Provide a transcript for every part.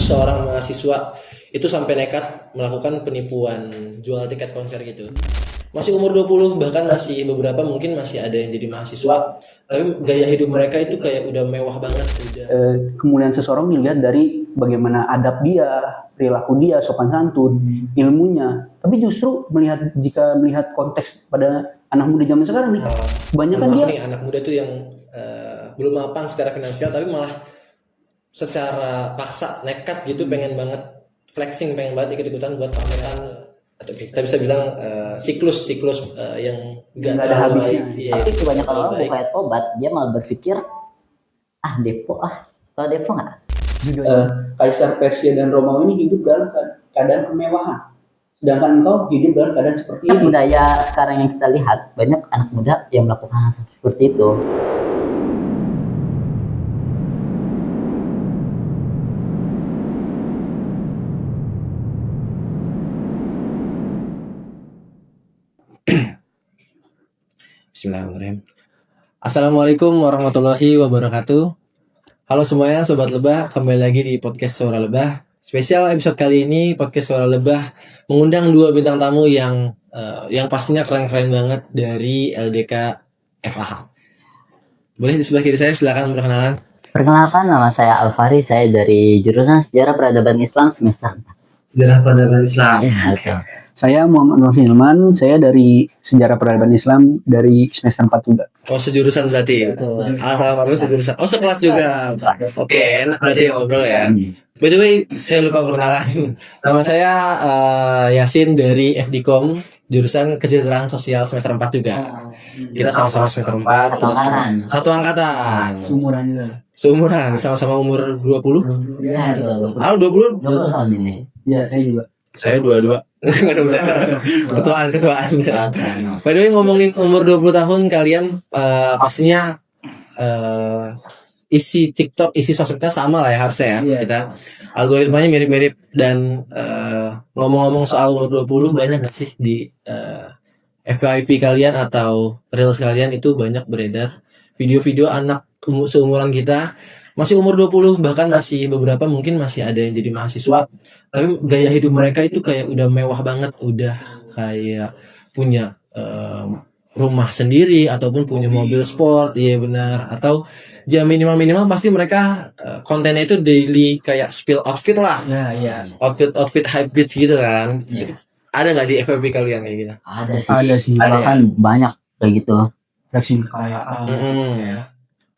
kasus seorang mahasiswa itu sampai nekat melakukan penipuan jual tiket konser gitu. Masih umur 20, bahkan masih beberapa mungkin masih ada yang jadi mahasiswa, tapi gaya hidup mereka itu kayak udah mewah banget. Kemuliaan seseorang dilihat dari bagaimana adab dia, perilaku dia, sopan santun, ilmunya. Tapi justru jika melihat konteks pada anak muda zaman sekarang nih, kebanyakan dia nih anak muda tuh yang belum mapan secara finansial, tapi malah secara paksa nekat gitu, pengen banget flexing, pengen banget ikut-ikutan buat pameran, atau kita bisa bilang siklus yang nggak ada habisnya. Tapi kebanyakan orang bukannya tobat, dia malah berpikir depo kalau depo nggak. Kaisar Persia dan Romawi ini hidup dalam keadaan kemewahan, sedangkan engkau hidup dalam keadaan seperti ini. Budaya sekarang yang kita lihat, banyak anak muda yang melakukan hal seperti itu. Bismillahirrahmanirrahim. Assalamualaikum warahmatullahi wabarakatuh. Halo semuanya, Sobat Lebah, kembali lagi di podcast Suara Lebah. Spesial episode kali ini, podcast Suara Lebah mengundang 2 bintang tamu yang pastinya keren-keren banget dari LDK FAH. Boleh di sebelah kiri saya, silakan perkenalan. Perkenalkan, nama saya Alfari, saya dari jurusan Sejarah Peradaban Islam semester 4. Sejarah Peradaban Islam. Ya, okay. Saya Muhammad Nur Hilman, saya dari Sejarah Peradaban Islam dari semester 4 juga. Oh, sejurusan berarti. Alhamdulillah sejurusan. Oh, sekelas juga. Oke, enak berarti ngobrol ya. By the way, saya lupa perkenalan. Nama saya Yasin dari FDKOM, jurusan Kesejahteraan Sosial semester 4 juga. Kita sama-sama semester 4. Satu angkatan. Seumuran, sama-sama umur 20. Ya, betul. 20? 20 tahun ini. Ya, saya juga. Saya 22. Ketuaan. By the way, ngomongin umur 20 tahun, kalian pastinya isi TikTok, isi sosmednya sama lah ya harusnya ya. Yeah. Kita algoritmanya mirip-mirip. Dan ngomong-ngomong soal umur 20, banyak gak sih di FYP kalian atau Reels kalian itu banyak beredar video-video anak seumuran kita, masih umur 20, bahkan masih beberapa mungkin masih ada yang jadi mahasiswa, tapi gaya hidup mereka itu kayak udah mewah banget, udah kayak punya rumah sendiri ataupun punya mobil sport, iya benar, atau ya minimal pasti mereka kontennya itu daily kayak spill outfit lah. Ya. Outfit hypebeast gitu kan. Yeah. Ada nggak di FYP kalian kayak gitu? Ada sih. Bahkan banyak kayak gitu. Flexing kekayaan.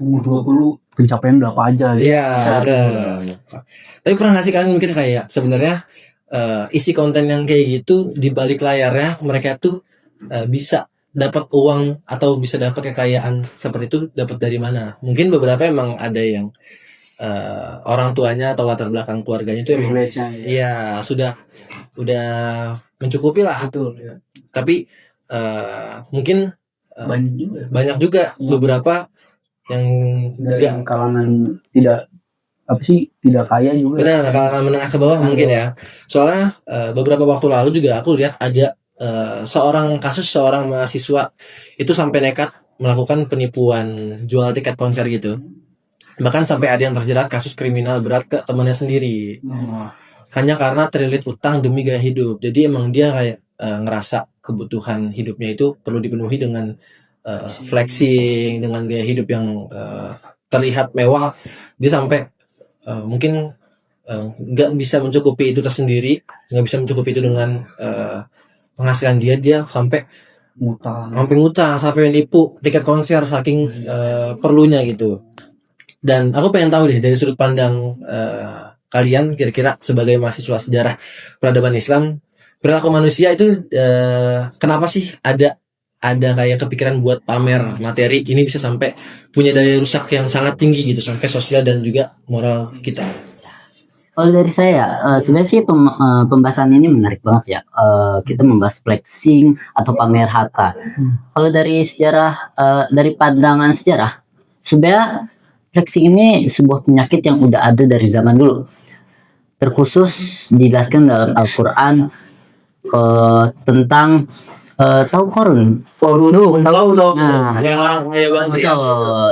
Umur 20 pencapaian udah apa aja gitu. Iya, benar. Tapi pernah nggak sih kalian mungkin kayak sebenarnya isi konten yang kayak gitu di balik layarnya mereka tuh bisa dapat uang atau bisa dapat kekayaan seperti itu dapat dari mana? Mungkin beberapa emang ada yang orang tuanya atau latar belakang keluarganya itu emang iya sudah mencukupi lah. Betul ya. Tapi mungkin banyak juga beberapa yang dari kalangan tidak kaya juga. Benar, kalangan menengah ke bawah mungkin ya. Soalnya beberapa waktu lalu juga aku lihat ada seorang mahasiswa itu sampai nekat melakukan penipuan jual tiket konser gitu. Bahkan sampai ada yang terjerat kasus kriminal berat ke temannya sendiri. Hanya karena terlilit utang demi gaya hidup. Jadi emang dia kayak ngerasa kebutuhan hidupnya itu perlu dipenuhi dengan flexing, dengan gaya hidup yang terlihat mewah. Dia sampai mungkin nggak bisa mencukupi itu tersendiri, nggak bisa mencukupi itu dengan penghasilan dia sampai ngutang, sampai nipu tiket konser saking perlunya gitu. Dan aku pengen tahu deh dari sudut pandang kalian kira-kira sebagai mahasiswa sejarah peradaban Islam, perilaku manusia itu kenapa sih ada kayak kepikiran buat pamer materi ini bisa sampai punya daya rusak yang sangat tinggi gitu sampai sosial dan juga moral kita. Kalau dari saya, sebenarnya sih pembahasan ini menarik banget ya. Kita membahas flexing atau pamer harta. Kalau dari sejarah, dari pandangan sejarah, sebenarnya flexing ini sebuah penyakit yang udah ada dari zaman dulu. Terkhusus dijelaskan dalam Al-Quran tentang tahu Korun. Tahu. Nah, Yang orang kaya banget ya.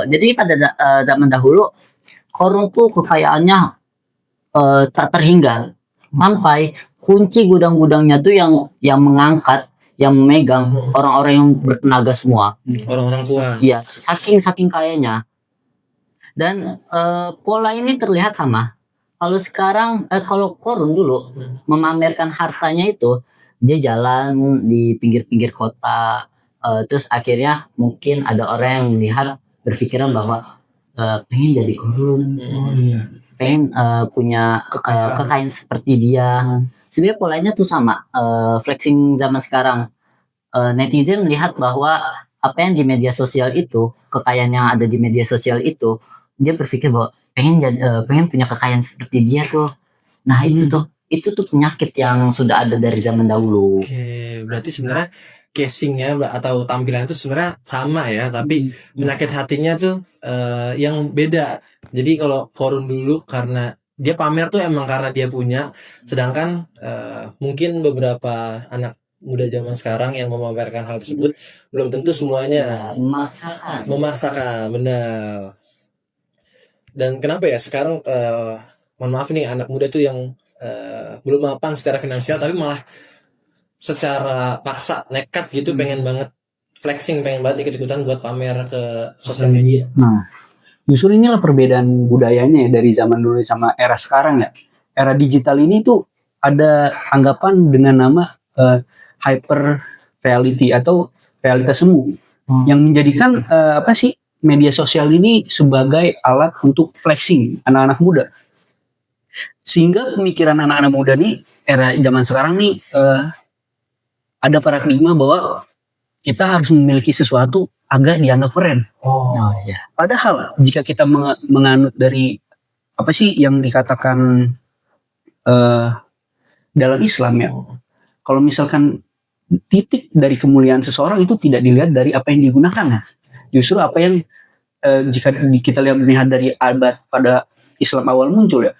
jadi pada zaman dahulu Korun tuh kekayaannya tak terhingga sampai kunci gudang-gudangnya tuh yang mengangkat, yang memegang orang-orang yang bertenaga semua. Orang-orang tua. Iya, saking kayanya. Dan pola ini terlihat sama. Kalau sekarang, kalau Korun dulu memamerkan hartanya itu, dia jalan di pinggir-pinggir kota, terus akhirnya mungkin ada orang yang melihat berpikiran bahwa pengen jadi Korun, pengen punya kekayaan seperti dia. Sebenarnya polanya tuh sama, flexing zaman sekarang. Netizen melihat bahwa apa yang di media sosial itu, kekayaan yang ada di media sosial itu, dia berpikir bahwa pengen punya kekayaan seperti dia tuh. Nah itu tuh penyakit yang sudah ada dari zaman dahulu. Oke, berarti sebenarnya casingnya atau tampilan itu sebenarnya sama ya, tapi penyakit hatinya tuh yang beda. Jadi kalau Korun dulu karena dia pamer tuh emang karena dia punya, sedangkan mungkin beberapa anak muda zaman sekarang yang memamerkan hal tersebut belum tentu semuanya memaksakan, benar. Dan kenapa ya sekarang mohon maaf nih anak muda tuh yang belum mapan secara finansial tapi malah secara paksa nekat gitu pengen banget flexing, pengen banget ikut-ikutan buat pamer ke sosial media. Nah, justru inilah perbedaan budayanya ya dari zaman dulu sama era sekarang ya. Era digital ini tuh ada anggapan dengan nama hyper reality atau realitas semu yang menjadikan media sosial ini sebagai alat untuk flexing anak-anak muda. Sehingga pemikiran anak-anak muda nih era zaman sekarang nih ada paradigma bahwa kita harus memiliki sesuatu agar dianggap keren. Ya. Padahal jika kita menganut dari apa sih yang dikatakan dalam Islam ya, kalau misalkan titik dari kemuliaan seseorang itu tidak dilihat dari apa yang digunakan ya. Justru apa yang jika kita lihat dari abad pada Islam awal muncul ya,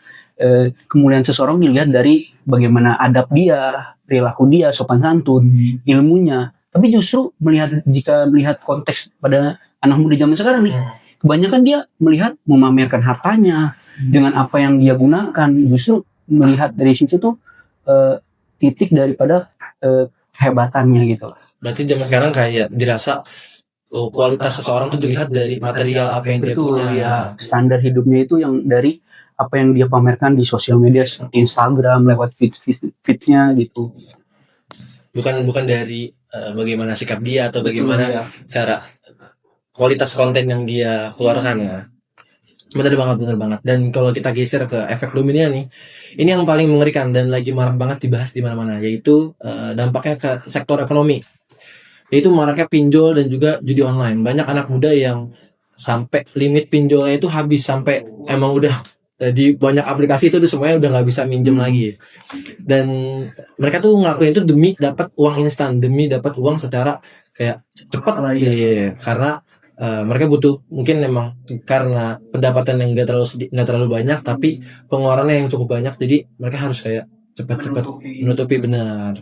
kemuliaan seseorang dilihat dari bagaimana adab dia, perilaku dia, sopan santun, ilmunya. Tapi justru jika melihat konteks pada anak muda zaman sekarang nih, kebanyakan dia melihat memamerkan hartanya dengan apa yang dia gunakan. Justru melihat dari situ tuh titik daripada kehebatannya gitu. Berarti zaman sekarang kayak dirasa kualitas seseorang tuh dilihat dari material apa yang dia punya. Ya. Standar hidupnya itu yang dari apa yang dia pamerkan di sosial media seperti Instagram lewat feed-nya gitu. Bukan dari bagaimana sikap dia atau bagaimana cara kualitas konten yang dia keluarkan ya. Benar banget. Dan kalau kita geser ke efek dominonya nih, ini yang paling mengerikan dan lagi marak banget dibahas di mana-mana, yaitu dampaknya ke sektor ekonomi. Yaitu maraknya pinjol dan juga judi online. Banyak anak muda yang sampai limit pinjolnya itu habis, sampai emang udah di banyak aplikasi itu semuanya udah nggak bisa minjem lagi. Dan mereka tuh ngelakuin itu demi dapat uang instan, demi dapat uang secara kayak cepat lah ya. Karena mereka butuh, mungkin memang karena pendapatan yang nggak terlalu banyak tapi pengeluarannya yang cukup banyak, jadi mereka harus kayak cepat-cepat menutupi, benar.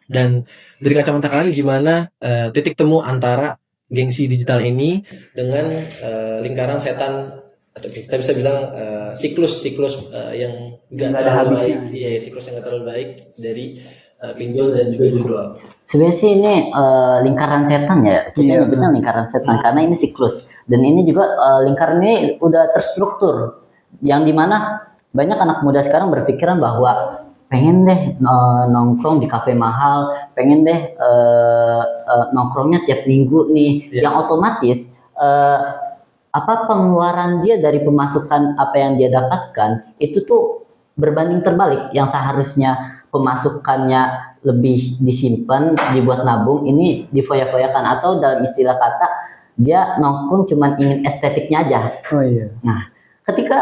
Dan dari kacamata kalian gimana titik temu antara gengsi digital ini dengan lingkaran setan, atau kita bisa bilang siklus yang nggak terlalu baik, siklus yang nggak terlalu baik dari pinjol dan juga jual. Sebenarnya sih ini lingkaran setan ya, kita nyebutnya lingkaran setan karena ini siklus, dan ini juga lingkaran ini udah terstruktur, yang dimana banyak anak muda sekarang berpikiran bahwa pengen deh nongkrong di kafe mahal, pengen deh nongkrongnya tiap minggu nih, yang otomatis pengeluaran dia dari pemasukan apa yang dia dapatkan itu tuh berbanding terbalik. Yang seharusnya pemasukannya lebih disimpan, dibuat nabung, ini difoya-foyakan, atau dalam istilah kata dia nongkrong cuman ingin estetiknya aja. Nah, ketika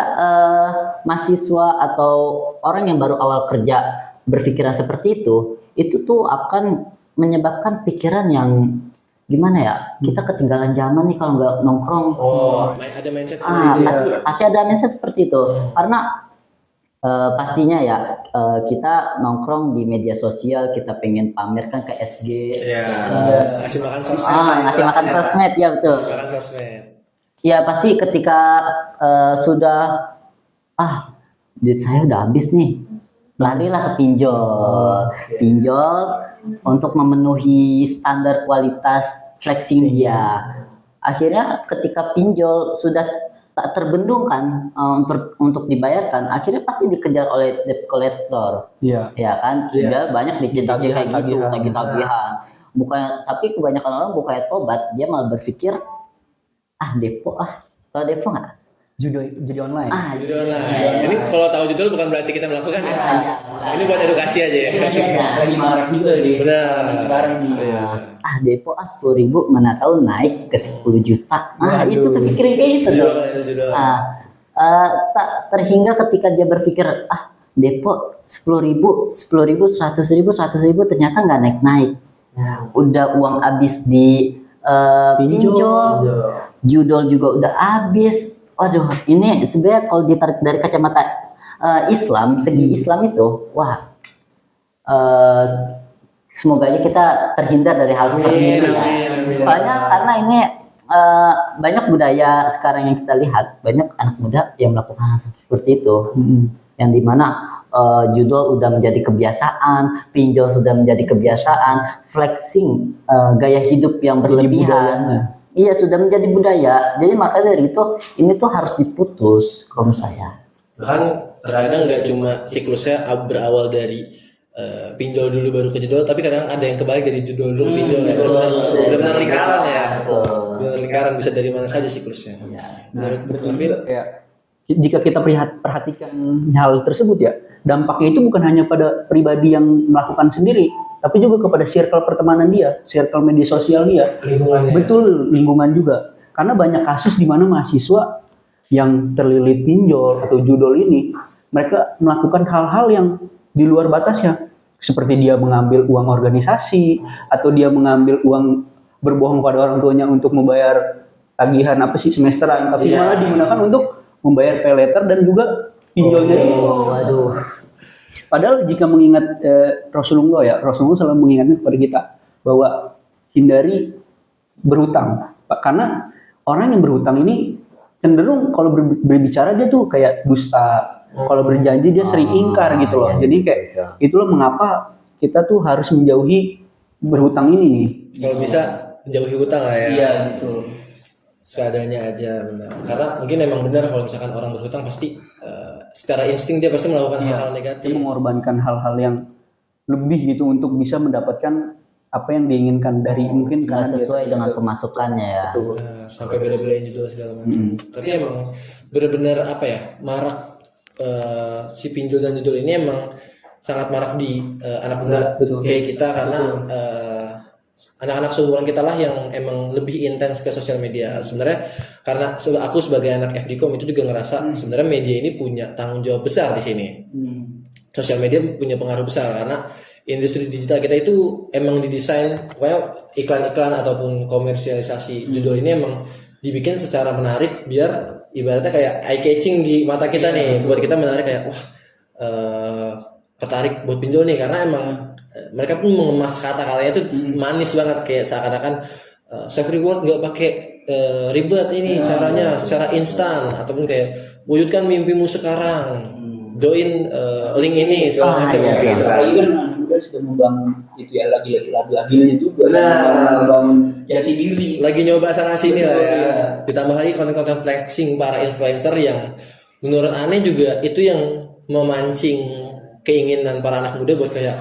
mahasiswa atau orang yang baru awal kerja berpikiran seperti itu tuh akan menyebabkan pikiran yang gimana ya, kita ketinggalan zaman nih kalau nggak nongkrong. Ada mindset pasti ada mindset seperti itu. Karena pastinya ya kita nongkrong di media sosial, kita pengen pamerkan ke SG, ngasih makan sosmed. Ngasih makan sosmed, ya betul. Ngasih makan sosmed. Ya pasti ketika sudah duit saya udah habis nih, larilah ke pinjol. Pinjol untuk memenuhi standar kualitas flexing dia. Akhirnya ketika pinjol sudah tak terbendung kan, untuk dibayarkan, akhirnya pasti dikejar oleh debt collector. Iya. Ya kan, Iya. juga banyak dicicil kayak gitu, Tagihan. tagih-tagihan. Bukan, tapi kebanyakan orang bukannya tobat, dia malah berpikir depo kalau depo nggak? Judi online. Judi online. Ini kalau tahu judul bukan berarti kita melakukan ya. Ini buat edukasi aja ya. Lagi marak juga di Benar. sekarang nih. Iya. Depo 10.000 mana tahu naik ke 10 juta. Itu terpikirin kayak gitu dong. Judul. Tak terhingga ketika dia berpikir depo 10.000, 100.000 ternyata nggak naik. Udah uang habis di pinjol, judul juga udah habis. Waduh, ini sebenarnya kalau ditarik dari kacamata Islam, segi Islam itu, semoga aja kita terhindar dari hal seperti ini ya. Amin. Soalnya karena ini banyak budaya sekarang yang kita lihat, banyak anak muda yang melakukan hal seperti itu, yang dimana judul udah menjadi kebiasaan, pinjol sudah menjadi kebiasaan, flexing gaya hidup yang berlebihan. Iya, sudah menjadi budaya. Jadi maka dari itu ini tuh harus diputus kalau menurut saya. Bahkan terkadang nggak cuma siklusnya berawal dari pinjol dulu baru ke judul, tapi kadang ada yang kebalik dari judul dulu ke pinjol ya. Benar lingkaran ya. Benar lingkaran, bisa dari mana saja siklusnya. Menurut Marvin, Jika kita perhatikan hal tersebut ya, dampaknya itu bukan hanya pada pribadi yang melakukan sendiri, tapi juga kepada circle pertemanan dia, circle media sosial dia. lingkungannya. Betul, lingkungan juga. Karena banyak kasus di mana mahasiswa yang terlilit pinjol atau judol ini, mereka melakukan hal-hal yang di luar batasnya. Seperti dia mengambil uang organisasi, atau dia mengambil uang berbohong pada orang tuanya untuk membayar tagihan semesteran, tapi malah digunakan untuk membayar pay letter dan juga pinjolnya itu. Waduh. Padahal jika mengingat Rasulullah selalu mengingatkan kepada kita bahwa hindari berhutang, karena orang yang berhutang ini cenderung kalau berbicara dia tuh kayak dusta, kalau berjanji dia sering ingkar gitu loh. Jadi kayak itulah mengapa kita tuh harus menjauhi berhutang ini nih. Kalau bisa jauhi hutang lah ya. Iya betul. Seadanya aja, benar. Karena mungkin emang benar kalau misalkan orang berhutang pasti secara insting dia pasti melakukan hal-hal negatif. Dia mengorbankan hal-hal yang lebih gitu untuk bisa mendapatkan apa yang diinginkan dari mungkin Nggak karena sesuai dia- dengan pemasukannya ya. Betul. Sampai beda-bedain judul segala macam. Tapi emang benar-benar apa ya, marak si pinjol dan judul ini emang sangat marak di anak muda Betul. kayak kita, karena anak-anak seumuran kita lah yang emang lebih intens ke sosial media sebenarnya. Karena aku sebagai anak FDCom itu juga ngerasa sebenarnya media ini punya tanggung jawab besar di sini. Sosial media punya pengaruh besar karena industri digital kita itu emang didesain, pokoknya iklan-iklan ataupun komersialisasi judul ini emang dibikin secara menarik biar ibaratnya kayak eye catching di mata kita nih, buat kita menarik kayak wah tertarik buat pinjol nih, karena emang mereka pun mengemas kata-katanya tuh manis banget, kayak seakan-akan save reward nggak pakai ribet ini caranya secara instan, ataupun kayak wujudkan mimpimu sekarang, join link ini segala macam iya, kayak gitu kan. Apalagi kan anak muda sudah membangun itu ya lagi-laginya juga. Benar. Membangun jati diri. Lagi nyoba sana sini lah ya. Iya. Ditambah lagi konten-konten flexing para influencer yang menurut aneh juga itu yang memancing keinginan para anak muda buat kayak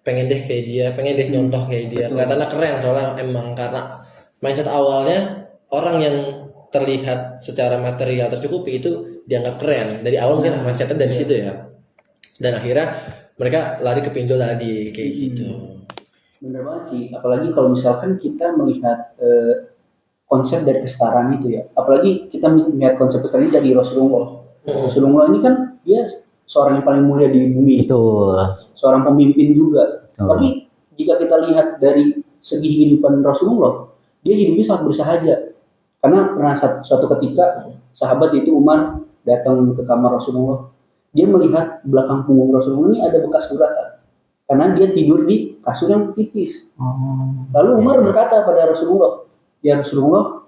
pengen deh kayak dia, pengen deh nyontoh kayak dia. Kelihatannya keren soalnya emang karena mindset awalnya orang yang terlihat secara material tercukupi itu dianggap keren. Dari awal mungkin mindsetnya dari situ ya. Dan akhirnya mereka lari ke pinjol tadi kayak gitu. Bener banget sih. Apalagi kalau misalkan kita melihat konsep dari kesetaraan itu ya. Apalagi kita melihat konsep kesetaraan dari Rasulullah. Rasulullah ini kan dia seorang yang paling mulia di bumi. Betul. Seorang pemimpin juga. Betul. Tapi jika kita lihat dari segi kehidupan Rasulullah, dia hidupnya sangat bersahaja. Karena pernah suatu ketika sahabat itu Umar datang ke kamar Rasulullah, dia melihat belakang punggung Rasulullah ini ada bekas suratan, karena dia tidur di kasur yang tipis. Lalu Umar berkata pada Rasulullah, ya Rasulullah,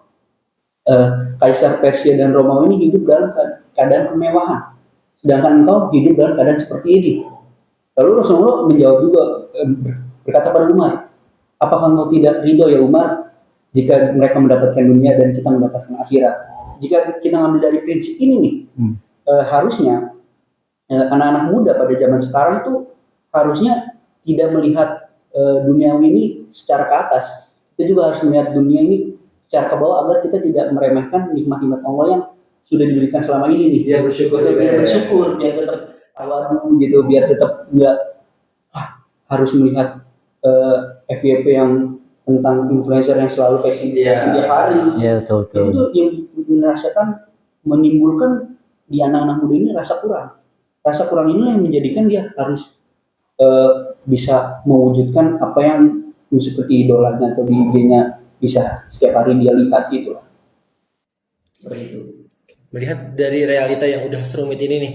Kaisar Persia dan Romawi ini hidup dalam keadaan kemewahan, sedangkan engkau hidup dalam keadaan seperti ini. Lalu Rasulullah menjawab juga, berkata pada Umar, apakah engkau tidak ridho ya Umar jika mereka mendapatkan dunia dan kita mendapatkan akhirat? Jika kita ngambil dari prinsip ini nih, harusnya anak-anak muda pada zaman sekarang tuh harusnya tidak melihat duniawi ini secara ke atas. Kita juga harus melihat dunia ini secara ke bawah agar kita tidak meremehkan nikmat-nikmat Allah yang sudah diberikan selama ini nih. Biar bersyukur juga. Biar bersyukur, biar tetap tawadu gitu, biar tetap nggak harus melihat FYP yang tentang influencer yang selalu flexing setiap hari. Iya, betul. Itu yang merasakan menimbulkan di anak-anak muda ini rasa kurang. Rasa kurang ini yang menjadikan dia harus bisa mewujudkan apa yang seperti idolanya atau di IG-nya bisa setiap hari dia lihat gitu lah. Seperti itu. Melihat dari realita yang udah serumit ini nih,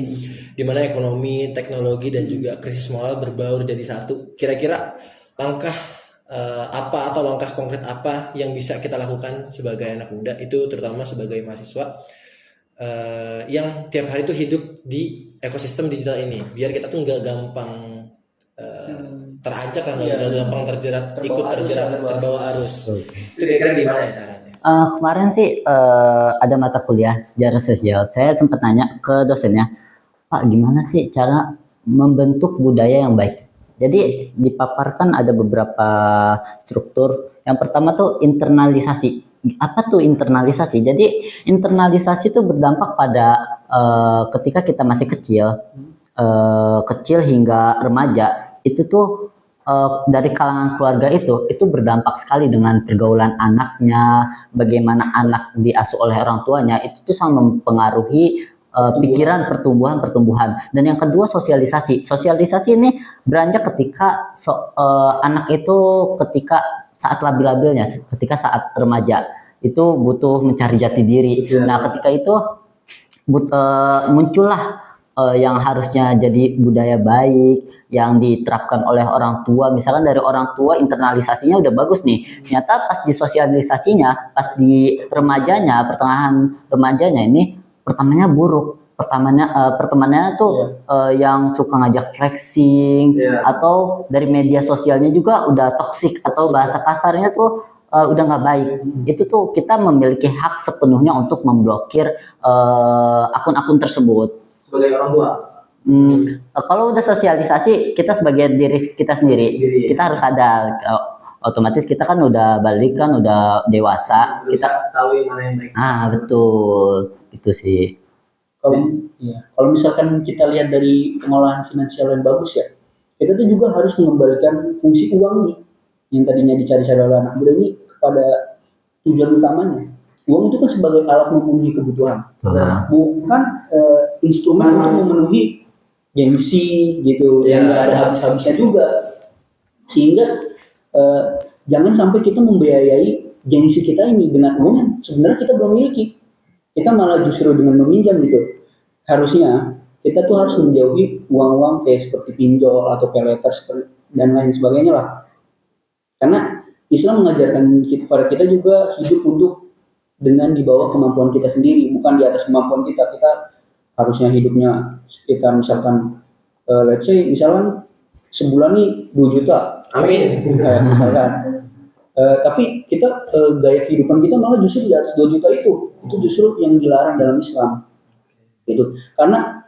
di mana ekonomi, teknologi dan juga krisis moral berbaur jadi satu. Kira-kira langkah apa atau langkah konkret apa yang bisa kita lakukan sebagai anak muda itu, terutama sebagai mahasiswa yang tiap hari tuh hidup di ekosistem digital ini, biar kita tuh nggak gampang terajak lah, nggak gampang terbawa arus. Itu kira-kira gimana ya caranya? Kemarin sih ada mata kuliah sejarah sosial. Saya sempat nanya ke dosennya, Pak, gimana sih cara membentuk budaya yang baik? Jadi dipaparkan ada beberapa struktur. Yang pertama tuh internalisasi. Apa tuh internalisasi? Jadi internalisasi itu berdampak pada ketika kita masih kecil hingga remaja, itu tuh dari kalangan keluarga itu berdampak sekali dengan pergaulan anaknya, bagaimana anak diasuh oleh orang tuanya, itu tuh sangat mempengaruhi pikiran, pertumbuhan. Dan yang kedua sosialisasi ini beranjak ketika anak itu ketika saat labil-labilnya, ketika saat remaja itu butuh mencari jati diri. Nah ketika itu muncullah yang harusnya jadi budaya baik yang diterapkan oleh orang tua. Misalkan dari orang tua internalisasinya udah bagus nih, ternyata pas di sosialisasinya, pas di pertengahan remajanya ini pertamanya buruk. Pertemanannya tuh yang suka ngajak flexing, atau dari media sosialnya juga udah toksik, atau bahasa kasarnya tuh udah nggak baik. Itu tuh kita memiliki hak sepenuhnya untuk memblokir akun-akun tersebut. Sebagai orang tua, kalau udah sosialisasi, kita sebagai diri kita sendiri, kita harus sadar. Otomatis kita kan udah balik, kan udah dewasa, kita tahu yang mana yang baik. Betul, itu sih. Kalau misalkan kita lihat dari pengolahan finansial yang bagus ya, kita tuh juga harus mengembalikan fungsi uang nih, yang tadinya dicari-cari oleh anak muda ini kepada tujuan utamanya. Uang itu kan sebagai alat memenuhi kebutuhan, bukan instrumen untuk memenuhi gengsi gitu, yang nggak ada habis-habisnya juga. Sehingga jangan sampai kita membiayai gengsi kita ini dengan uang yang sebenarnya kita belum miliki. Kita malah justru dengan meminjam gitu. Harusnya kita tuh harus menjauhi uang-uang kayak seperti pinjol atau paylater dan lain sebagainya lah. Karena Islam mengajarkan pada kita juga hidup untuk dengan di bawah kemampuan kita sendiri, bukan di atas kemampuan kita. Kita harusnya hidupnya sekitar misalkan let's say misalkan sebulan nih 2 juta. Amin. Misalkan. Tapi kita gaya kehidupan kita malah justru di atas 2 juta itu justru yang dilarang dalam Islam. Gitu. Karena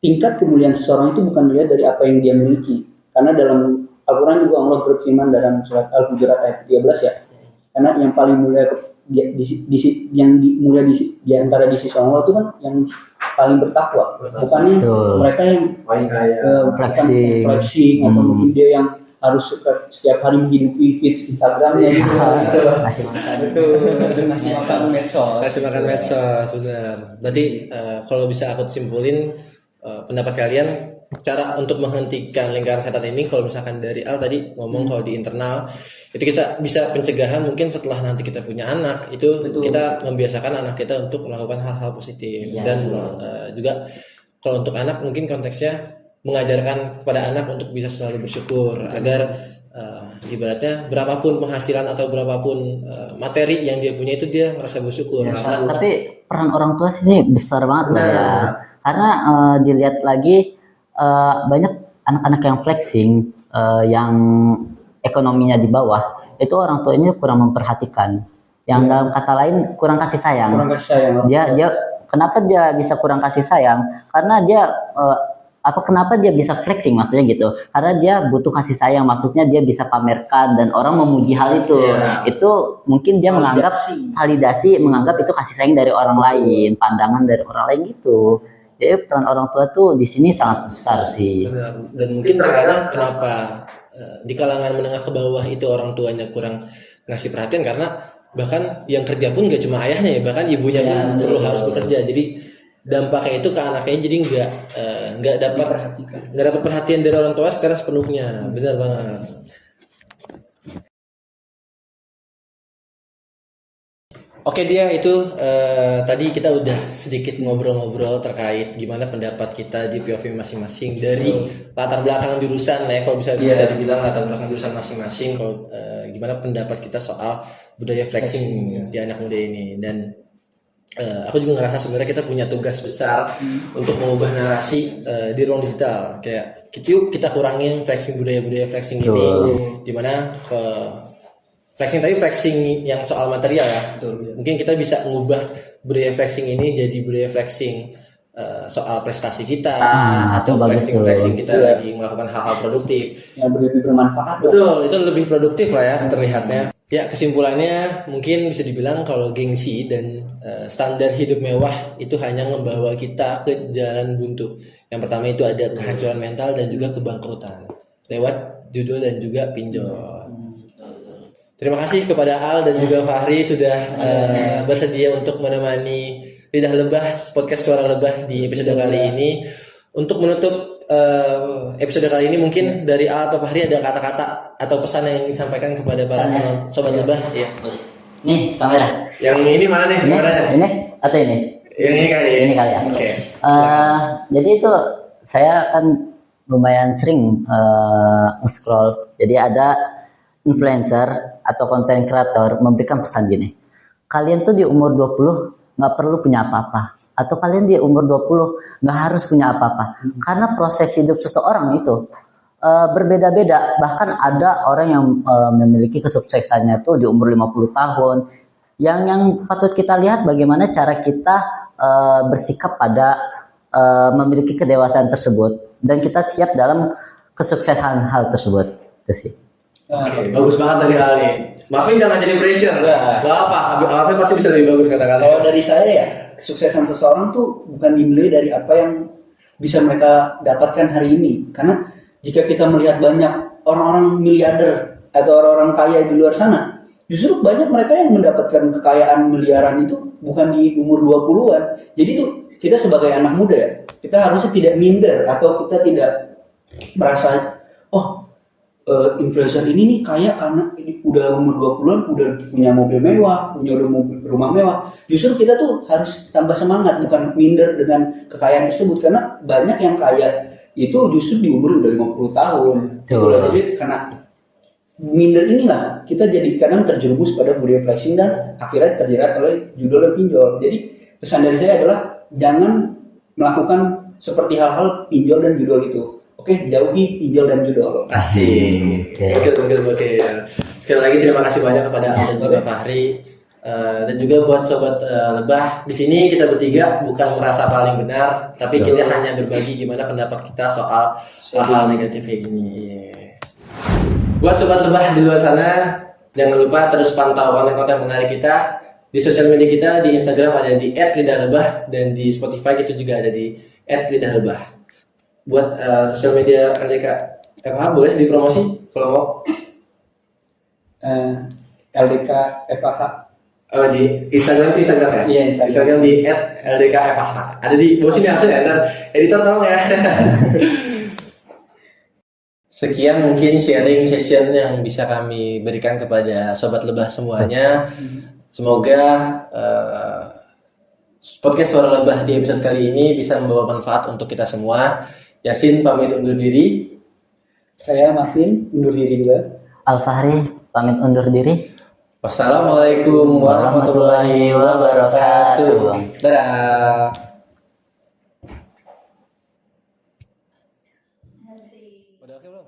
tingkat kemuliaan seseorang itu bukan dilihat dari apa yang dia miliki. Karena dalam Al-Quran juga Allah berfirman dalam surat Al-Hujurat ayat 13 ya. Karena yang paling mulia mulia di antara di sisi Allah itu kan yang paling bertakwa, bukannya mereka yang flexing atau mungkin dia yang harus setiap hari menghidupi feed Instagramnya gitu. Ngasih makan medsos. Benar. Berarti kalau bisa aku simpulin pendapat kalian, cara untuk menghentikan lingkaran setan ini, kalau misalkan dari Al tadi ngomong kalau di internal itu kita bisa pencegahan mungkin setelah nanti kita punya anak itu. Betul. Kita membiasakan anak kita untuk melakukan hal-hal positif dan juga kalau untuk anak mungkin konteksnya mengajarkan kepada anak untuk bisa selalu bersyukur agar ibaratnya berapapun penghasilan atau berapapun materi yang dia punya itu dia merasa bersyukur. Ya, Karena tapi peran orang tua sih besar banget lah ya. Nah. Karena dilihat lagi banyak anak-anak yang flexing, yang ekonominya di bawah, itu orang tuanya kurang memperhatikan. Yang dalam kata lain kurang kasih sayang. Kurang kasih sayang. Dia kenapa dia bisa kurang kasih sayang? Karena dia kenapa dia bisa flexing maksudnya gitu? Karena dia butuh kasih sayang, maksudnya dia bisa pamerkan dan orang memuji hal itu. Iya. Itu mungkin dia menganggap validasi, menganggap itu kasih sayang dari orang lain, pandangan dari orang lain gitu. Jadi peran orang tua tuh di sini sangat besar sih. benar. Dan mungkin terkadang kenapa di kalangan menengah ke bawah itu orang tuanya kurang ngasih perhatian karena bahkan yang kerja pun gak cuma ayahnya ya, bahkan ibunya pun perlu harus bekerja. Jadi dampaknya itu ke anaknya jadi nggak dapat perhatian dari orang tua secara sepenuhnya. Benar banget. Oke dia itu tadi kita udah sedikit ngobrol-ngobrol terkait gimana pendapat kita di POV masing-masing dari latar belakang jurusan ya, kalau bisa dibilang latar belakang jurusan masing-masing, kalau gimana pendapat kita soal budaya flexing di anak muda ini. Dan aku juga ngerasa sebenarnya kita punya tugas besar untuk mengubah narasi di ruang digital. Kayak yuk kita kurangin flexing, budaya flexing ini, dimana flexing tapi flexing yang soal material ya. Betul. Mungkin kita bisa mengubah budaya flexing ini jadi budaya flexing soal prestasi kita atau flexing kita lagi melakukan hal-hal produktif yang lebih bermanfaat. Betul, itu lebih produktif lah ya terlihatnya. Ya kesimpulannya mungkin bisa dibilang kalau gengsi dan standar hidup mewah itu hanya membawa kita ke jalan buntu. Yang pertama itu ada kehancuran mental dan juga kebangkrutan lewat judul dan juga pinjol. Terima kasih kepada Al dan juga Fahri sudah bersedia untuk menemani Lidah Lebah, podcast Suara Lebah di episode kali ini. Untuk menutup episode kali ini mungkin dari Al atau Fahri ada kata-kata atau pesan yang ingin disampaikan kepada para sobat lebah ya. Nih kamera. Yang ini mana nih kameranya? Ini atau ini? Yang ini kali. Ini kali ya. Oke. Jadi itu saya kan lumayan sering nge-scroll. Jadi ada influencer atau konten kreator memberikan pesan gini. Kalian tuh di umur 20 nggak perlu punya apa-apa. Atau kalian di umur 20 nggak harus punya apa-apa. Karena proses hidup seseorang itu berbeda-beda. Bahkan ada orang yang memiliki kesuksesannya tuh di umur 50 tahun. Yang patut kita lihat bagaimana cara kita bersikap pada memiliki kedewasaan tersebut. Dan kita siap dalam kesuksesan hal tersebut. Itu sih. Oke, bagus banget dari Al nih. Maafin jangan jadi pressure. Gak apa, Alvin pasti bisa lebih bagus kata-kata. Kalau dari saya ya, kesuksesan seseorang tuh bukan dinilai dari apa yang bisa mereka dapatkan hari ini. Karena jika kita melihat banyak orang-orang miliarder atau orang-orang kaya di luar sana, justru banyak mereka yang mendapatkan kekayaan miliaran itu bukan di umur 20-an. Jadi tuh kita sebagai anak muda ya, kita harusnya tidak minder atau kita tidak merasa influencer ini nih kaya karena udah umur 20-an udah punya mobil mewah, punya rumah mewah. Justru kita tuh harus tambah semangat, bukan minder dengan kekayaan tersebut, karena banyak yang kaya itu justru di umur udah 50 tahun. Itulah, jadi karena minder inilah kita jadi kadang terjerumus pada budaya flexing dan akhirnya terjerat oleh judul dan pinjol. Jadi pesan dari saya adalah jangan melakukan seperti hal-hal pinjol dan judul itu. Oke, jauhi pinjol dan judul. Asik. Oke. Sekali lagi terima kasih banyak kepada Al dan juga Fahri. Dan juga buat sobat lebah, di sini kita bertiga bukan merasa paling benar, tapi kita hanya berbagi gimana pendapat kita soal hal negatif kayak gini. Buat sobat lebah di luar sana, jangan lupa terus pantau konten-konten menarik kita di sosial media kita. Di Instagram ada di @lidahlebah dan di Spotify itu juga ada di @lidahlebah. Buat sosial media LDK FH boleh dipromosi kalau mau. LDK FH. Oh, di Instagram ya? Iya, Instagram di @ldkfh. Ada di bawah sini ya, ntar editor tolong ya. Sekian mungkin sharing session yang bisa kami berikan kepada sobat lebah semuanya. Semoga podcast Suara Lebah di episode kali ini bisa membawa manfaat untuk kita semua. Yasin pamit undur diri. Saya Marvin undur diri juga. Al-Fahri pamit undur diri. Wassalamualaikum warahmatullahi wabarakatuh. Dadah. Udah oke belum?